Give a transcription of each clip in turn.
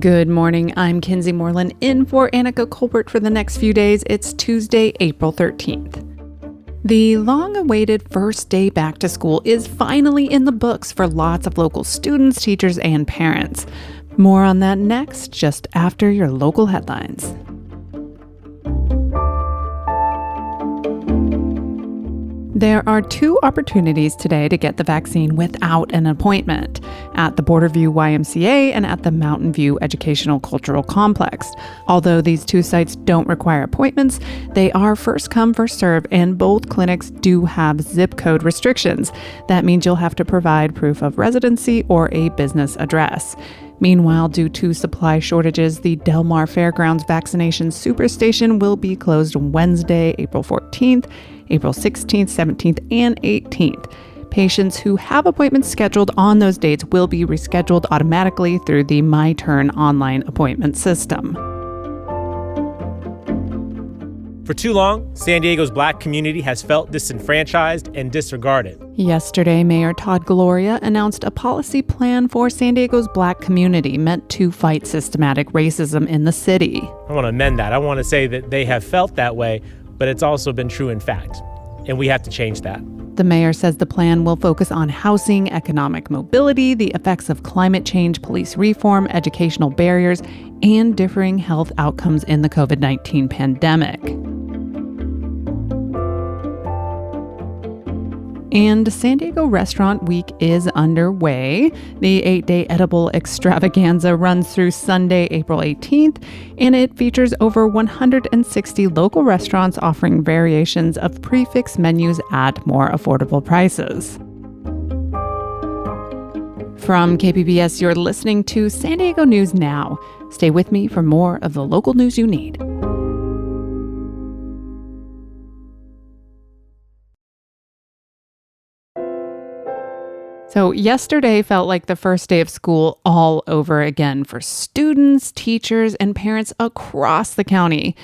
Good morning. I'm Kinsey Moreland in for Annika Colbert for the next few days. It's Tuesday, April 13th. The long-awaited first day back to school is finally in the books for lots of local students, teachers, and parents. More on that next, just after your local headlines. There are two opportunities today to get the vaccine without an appointment, at the Borderview YMCA and at the Mountain View Educational Cultural Complex. Although these two sites don't require appointments, they are first come, first serve, and both clinics do have zip code restrictions. That means you'll have to provide proof of residency or a business address. Meanwhile, due to supply shortages, the Del Mar Fairgrounds Vaccination Superstation will be closed Wednesday, April 14th, April 16th, 17th, and 18th. Patients who have appointments scheduled on those dates will be rescheduled automatically through the MyTurn online appointment system. For too long, San Diego's Black community has felt disenfranchised and disregarded. Yesterday, Mayor Todd Gloria announced a policy plan for San Diego's Black community meant to fight systematic racism in the city. I want to amend that. I want to say that they have felt that way, but it's also been true in fact, and we have to change that. The mayor says the plan will focus on housing, economic mobility, the effects of climate change, police reform, educational barriers, and differing health outcomes in the COVID-19 pandemic. And San Diego Restaurant Week is underway. The 8-day edible extravaganza runs through Sunday, April 18th, and it features over 160 local restaurants offering variations of prix-fixe menus at more affordable prices. From KPBS, you're listening to San Diego News Now. Stay with me for more of the local news you need. So yesterday felt like the first day of school all over again for students, teachers, and parents across the county.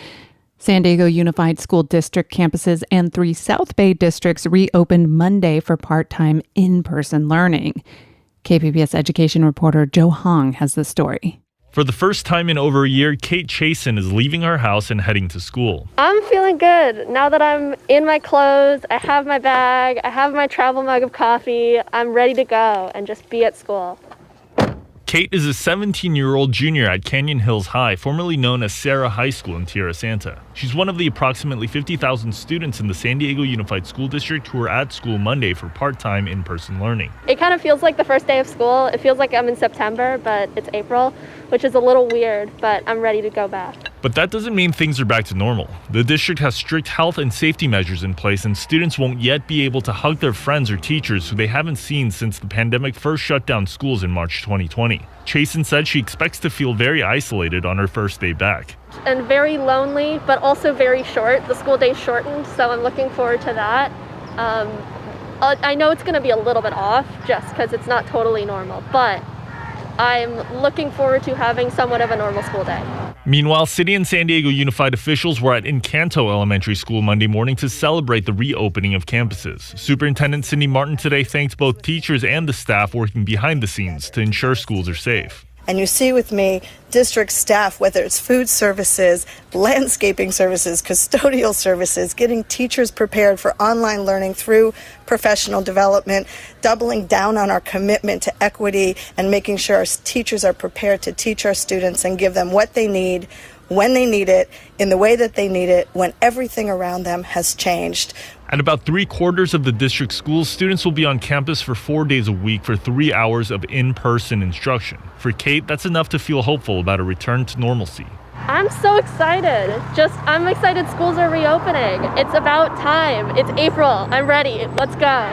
San Diego Unified School District campuses and 3 South Bay districts reopened Monday for part-time in-person learning. KPBS education reporter Joe Hong has the story. For the first time in over a year, Kate Chasen is leaving her house and heading to school. I'm feeling good. Now that I'm in my clothes, I have my bag, I have my travel mug of coffee, I'm ready to go and just be at school. Kate is a 17-year-old junior at Canyon Hills High, formerly known as Sarah High School in Tierra Santa. She's one of the approximately 50,000 students in the San Diego Unified School District who are at school Monday for part-time in-person learning. It kind of feels like the first day of school. It feels like I'm in September, but it's April, which is a little weird, but I'm ready to go back. But that doesn't mean things are back to normal. The district has strict health and safety measures in place, and students won't yet be able to hug their friends or teachers who they haven't seen since the pandemic first shut down schools in March 2020. Chasen said she expects to feel very isolated on her first day back. And very lonely, but also very short. The school day's shortened, so I'm looking forward to that. I know it's going to be a little bit off just because it's not totally normal, but I'm looking forward to having somewhat of a normal school day. Meanwhile, City and San Diego Unified officials were at Encanto Elementary School Monday morning to celebrate the reopening of campuses. Superintendent Cindy Martin today thanked both teachers and the staff working behind the scenes to ensure schools are safe. And you see with me, district staff, whether it's food services, landscaping services, custodial services, getting teachers prepared for online learning through professional development, doubling down on our commitment to equity and making sure our teachers are prepared to teach our students and give them what they need, when they need it, in the way that they need it, when everything around them has changed. At about 3/4 of the district schools, students will be on campus for 4 days a week for 3 hours of in-person instruction. For Kate, that's enough to feel hopeful about a return to normalcy. I'm so excited. I'm excited schools are reopening. It's about time. It's April. I'm ready. Let's go.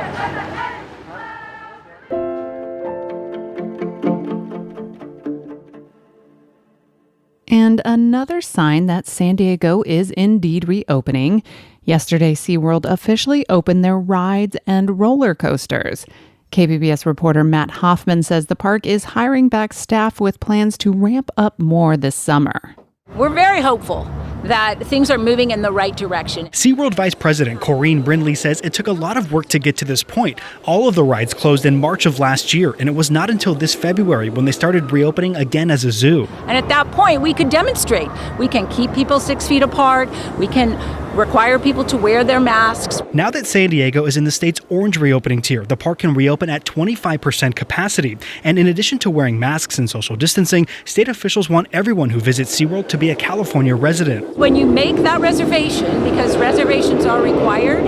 And another sign that San Diego is indeed reopening. Yesterday, SeaWorld officially opened their rides and roller coasters. KPBS reporter Matt Hoffman says the park is hiring back staff with plans to ramp up more this summer. We're very hopeful that things are moving in the right direction. SeaWorld Vice President Corinne Brindley says it took a lot of work to get to this point. All of the rides closed in March of last year, and it was not until this February when they started reopening again as a zoo. And at that point, we could demonstrate. We can keep people 6 feet apart. We can require people to wear their masks. Now that San Diego is in the state's orange reopening tier, the park can reopen at 25% capacity. And in addition to wearing masks and social distancing, state officials want everyone who visits SeaWorld to be a California resident. When you make that reservation, because reservations are required,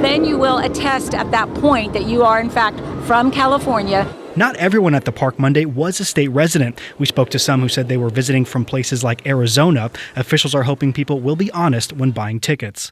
then you will attest at that point that you are, in fact, from California. Not everyone at the park Monday was a state resident. We spoke to some who said they were visiting from places like Arizona. Officials are hoping people will be honest when buying tickets.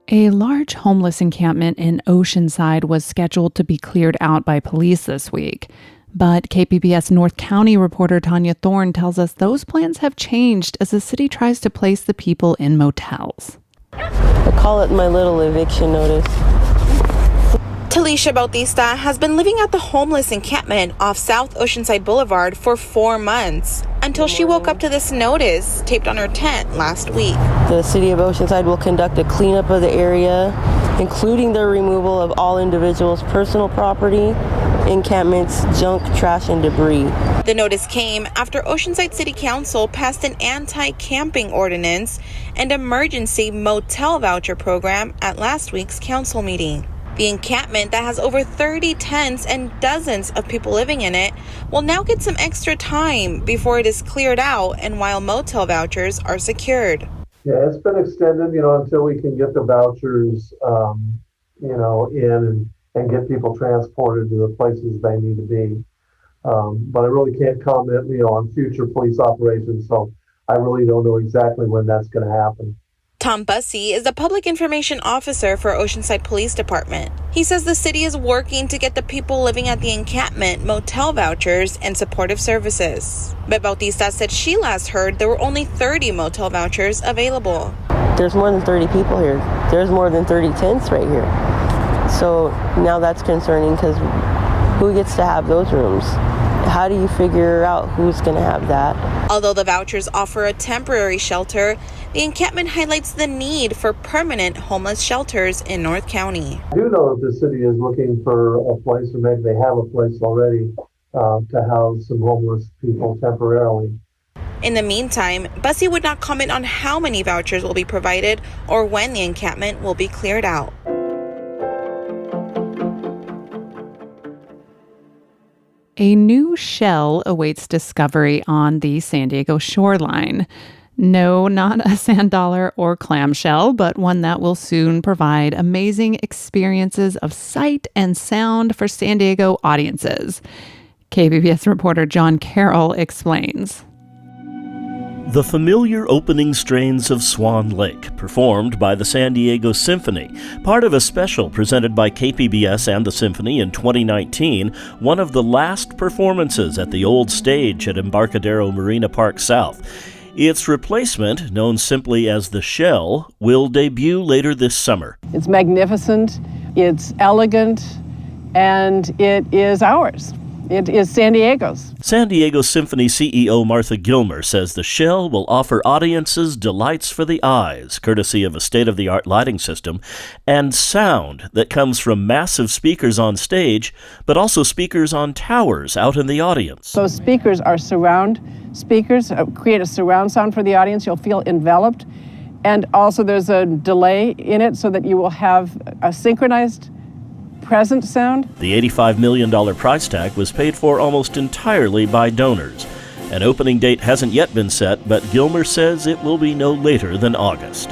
A large homeless encampment in Oceanside was scheduled to be cleared out by police this week. But KPBS North County reporter Tanya Thorne tells us those plans have changed as the city tries to place the people in motels. I call it my little eviction notice. Talisha Bautista has been living at the homeless encampment off South Oceanside Boulevard for 4 months until she woke up to this notice taped on her tent last week. The city of Oceanside will conduct a cleanup of the area, including the removal of all individuals' personal property, encampments, junk, trash, and debris. The notice came after Oceanside City Council passed an anti-camping ordinance and emergency motel voucher program at last week's council meeting. The encampment that has over 30 tents and dozens of people living in it will now get some extra time before it is cleared out and while motel vouchers are secured. Yeah, it's been extended, until we can get the vouchers, in and get people transported to the places they need to be. But I really can't comment, on future police operations, so I really don't know exactly when that's going to happen. Tom Bussey is the public information officer for Oceanside Police Department. He says the city is working to get the people living at the encampment motel vouchers and supportive services. But Bautista said she last heard there were only 30 motel vouchers available. There's more than 30 people here. There's more than 30 tents right here. So now that's concerning because who gets to have those rooms? How do you figure out who's going to have that? Although the vouchers offer a temporary shelter, the encampment highlights the need for permanent homeless shelters in North County. I do know that the city is looking for a place, or maybe they have a place already, to house some homeless people temporarily. In the meantime, Bussey would not comment on how many vouchers will be provided or when the encampment will be cleared out. A new shell awaits discovery on the San Diego shoreline. No, not a sand dollar or clamshell, but one that will soon provide amazing experiences of sight and sound for San Diego audiences. KPBS reporter John Carroll explains. The familiar opening strains of Swan Lake, performed by the San Diego Symphony, part of a special presented by KPBS and the Symphony in 2019, one of the last performances at the old stage at Embarcadero Marina Park South. Its replacement, known simply as the Shell, will debut later this summer. It's magnificent, it's elegant, and it is ours. It is San Diego's. San Diego Symphony CEO Martha Gilmer says the Shell will offer audiences delights for the eyes, courtesy of a state-of-the-art lighting system, and sound that comes from massive speakers on stage, but also speakers on towers out in the audience. Those speakers are surround speakers, create a surround sound for the audience. You'll feel enveloped. And also there's a delay in it so that you will have a synchronized present sound. The $85 million price tag was paid for almost entirely by donors. An opening date hasn't yet been set, but Gilmer says it will be no later than August.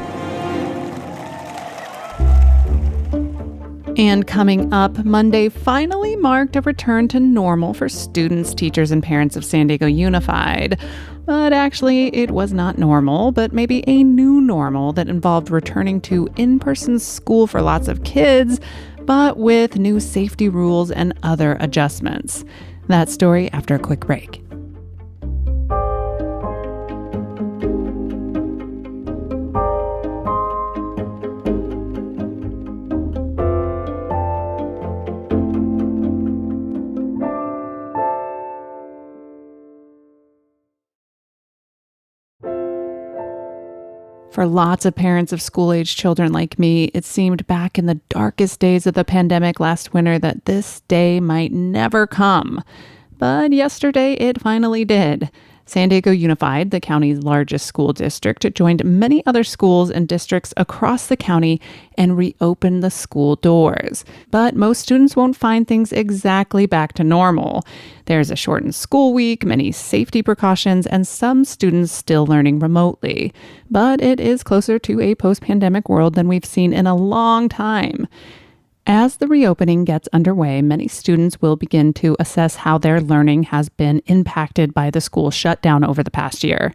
And coming up, Monday finally marked a return to normal for students, teachers, and parents of San Diego Unified. But actually, it was not normal, but maybe a new normal that involved returning to in-person school for lots of kids, but with new safety rules and other adjustments. That story after a quick break. For lots of parents of school-age children like me, it seemed back in the darkest days of the pandemic last winter that this day might never come. But yesterday, it finally did. San Diego Unified, the county's largest school district, joined many other schools and districts across the county and reopened the school doors. But most students won't find things exactly back to normal. There's a shortened school week, many safety precautions, and some students still learning remotely. But it is closer to a post-pandemic world than we've seen in a long time. As the reopening gets underway, many students will begin to assess how their learning has been impacted by the school shutdown over the past year.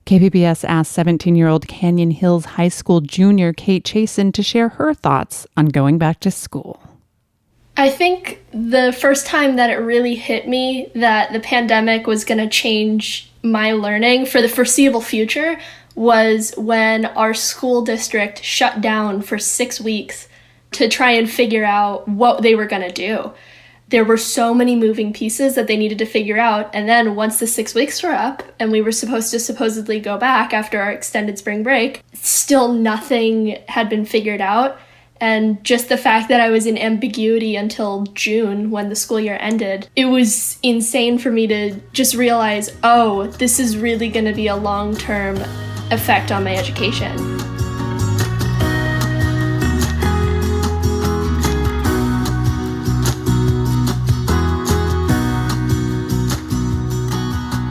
KPBS asked 17-year-old Canyon Hills High School junior Kate Chasen to share her thoughts on going back to school. I think the first time that it really hit me that the pandemic was going to change my learning for the foreseeable future was when our school district shut down for 6 weeks to try and figure out what they were going to do. There were so many moving pieces that they needed to figure out. And then once the 6 weeks were up and we were supposed to supposedly go back after our extended spring break, still nothing had been figured out. And just the fact that I was in ambiguity until June when the school year ended, it was insane for me to just realize, oh, this is really going to be a long-term effect on my education.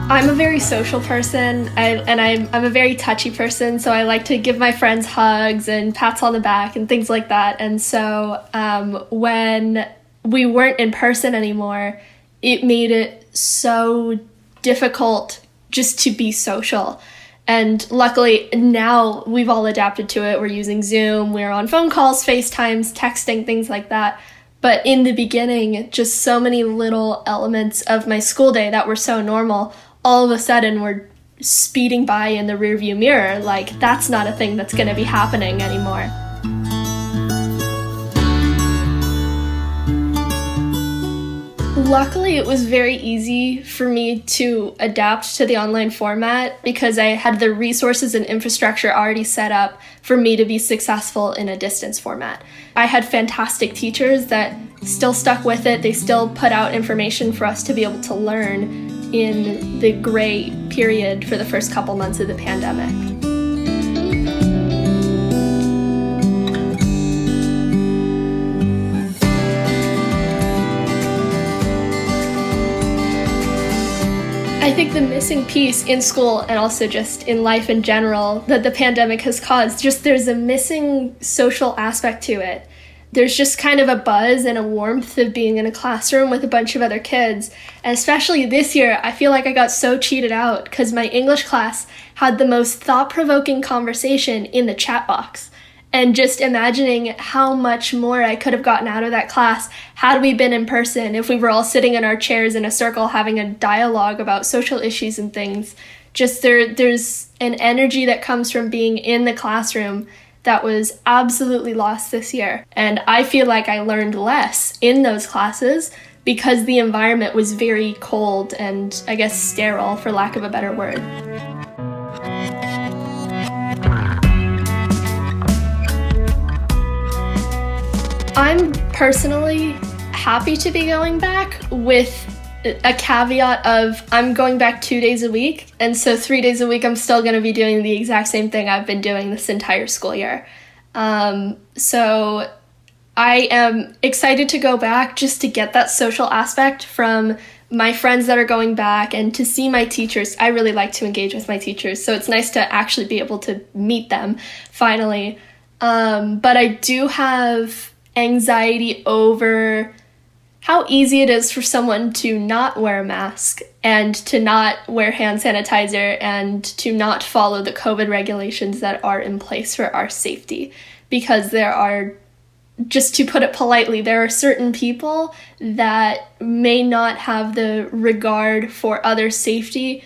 I'm a very social person, I'm a very touchy person, so I like to give my friends hugs and pats on the back and things like that. And so when we weren't in person anymore, it made it so difficult just to be social. And luckily now we've all adapted to it. We're using Zoom, we're on phone calls, FaceTimes, texting, things like that. But in the beginning, just so many little elements of my school day that were so normal, all of a sudden we're speeding by in the rearview mirror, like that's not a thing that's going to be happening anymore. Luckily, it was very easy for me to adapt to the online format because I had the resources and infrastructure already set up for me to be successful in a distance format. I had fantastic teachers that still stuck with it. They still put out information for us to be able to learn in the gray period for the first couple months of the pandemic. I think the missing piece in school and also just in life in general that the pandemic has caused, just there's a missing social aspect to it. There's just kind of a buzz and a warmth of being in a classroom with a bunch of other kids. And especially this year, I feel like I got so cheated out because my English class had the most thought-provoking conversation in the chat box. And just imagining how much more I could have gotten out of that class had we been in person, if we were all sitting in our chairs in a circle having a dialogue about social issues and things. Just there's an energy that comes from being in the classroom that was absolutely lost this year. And I feel like I learned less in those classes because the environment was very cold and, I guess, sterile, for lack of a better word. I'm personally happy to be going back with a caveat of I'm going back 2 days a week, and so 3 days a week I'm still going to be doing the exact same thing I've been doing this entire school year. So I am excited to go back just to get that social aspect from my friends that are going back and to see my teachers. I really like to engage with my teachers, so it's nice to actually be able to meet them finally. But I do have anxiety over how easy it is for someone to not wear a mask and to not wear hand sanitizer and to not follow the COVID regulations that are in place for our safety. Because there are, just to put it politely, there are certain people that may not have the regard for other safety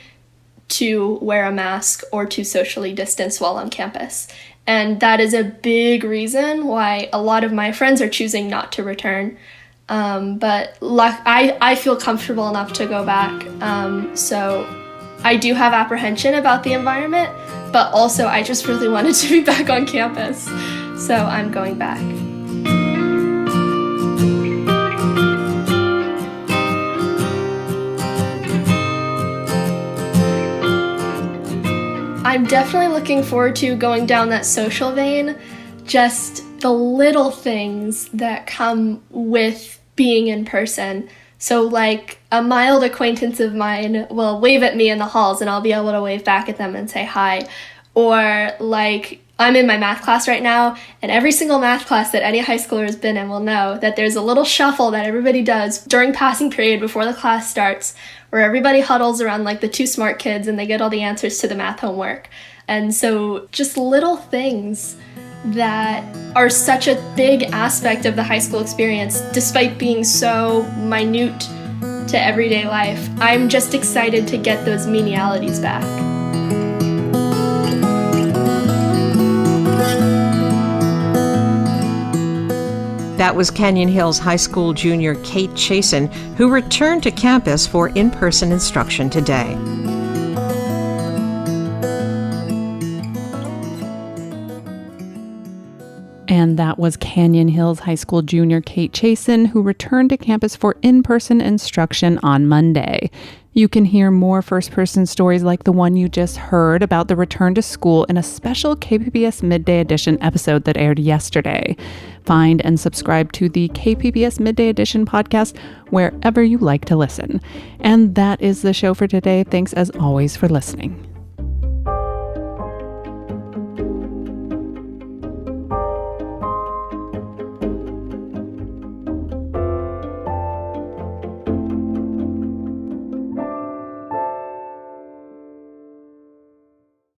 to wear a mask or to socially distance while on campus. And that is a big reason why a lot of my friends are choosing not to return. But I feel comfortable enough to go back. So I do have apprehension about the environment, but also I just really wanted to be back on campus. So I'm going back. I'm definitely looking forward to going down that social vein, just the little things that come with being in person. So like a mild acquaintance of mine will wave at me in the halls and I'll be able to wave back at them and say hi. Or like I'm in my math class right now, and every single math class that any high schooler has been in will know that there's a little shuffle that everybody does during passing period before the class starts, where everybody huddles around like the two smart kids and they get all the answers to the math homework. And so just little things that are such a big aspect of the high school experience, despite being so minute to everyday life. I'm just excited to get those menialities back. That was Canyon Hills High School junior Kate Chasen, who returned to campus for in-person instruction today. And that was Canyon Hills High School junior Kate Chasen, who returned to campus for in-person instruction on Monday. You can hear more first-person stories like the one you just heard about the return to school in a special KPBS Midday Edition episode that aired yesterday. Find and subscribe to the KPBS Midday Edition podcast wherever you like to listen. And that is the show for today. Thanks as always for listening.